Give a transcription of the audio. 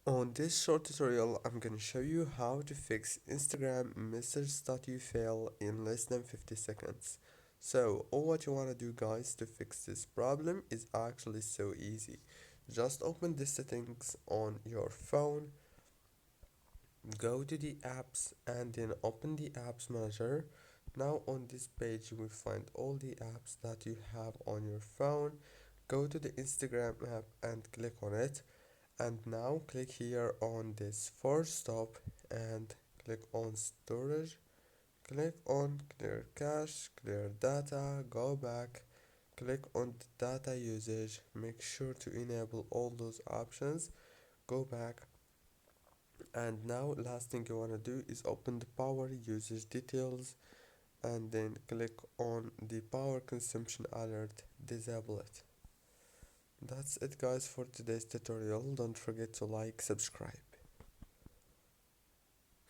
On this short tutorial, I'm gonna show you how to fix Instagram message.ufail in less than 50 seconds. So, all what you wanna do guys to fix this problem is actually so easy. Just open the settings on your phone, go to the apps and then open the apps manager. Now on this page you will find all the apps that you have on your phone. Go to the Instagram app and click on it, and now click here on this force stop and click on storage, click on clear cache, clear data, go back, click on the data usage, make sure to enable all those options, go back, and now last thing you want to do is open the power usage details and then click on the power consumption alert, disable it. That's it guys for today's tutorial. Don't forget to like, subscribe.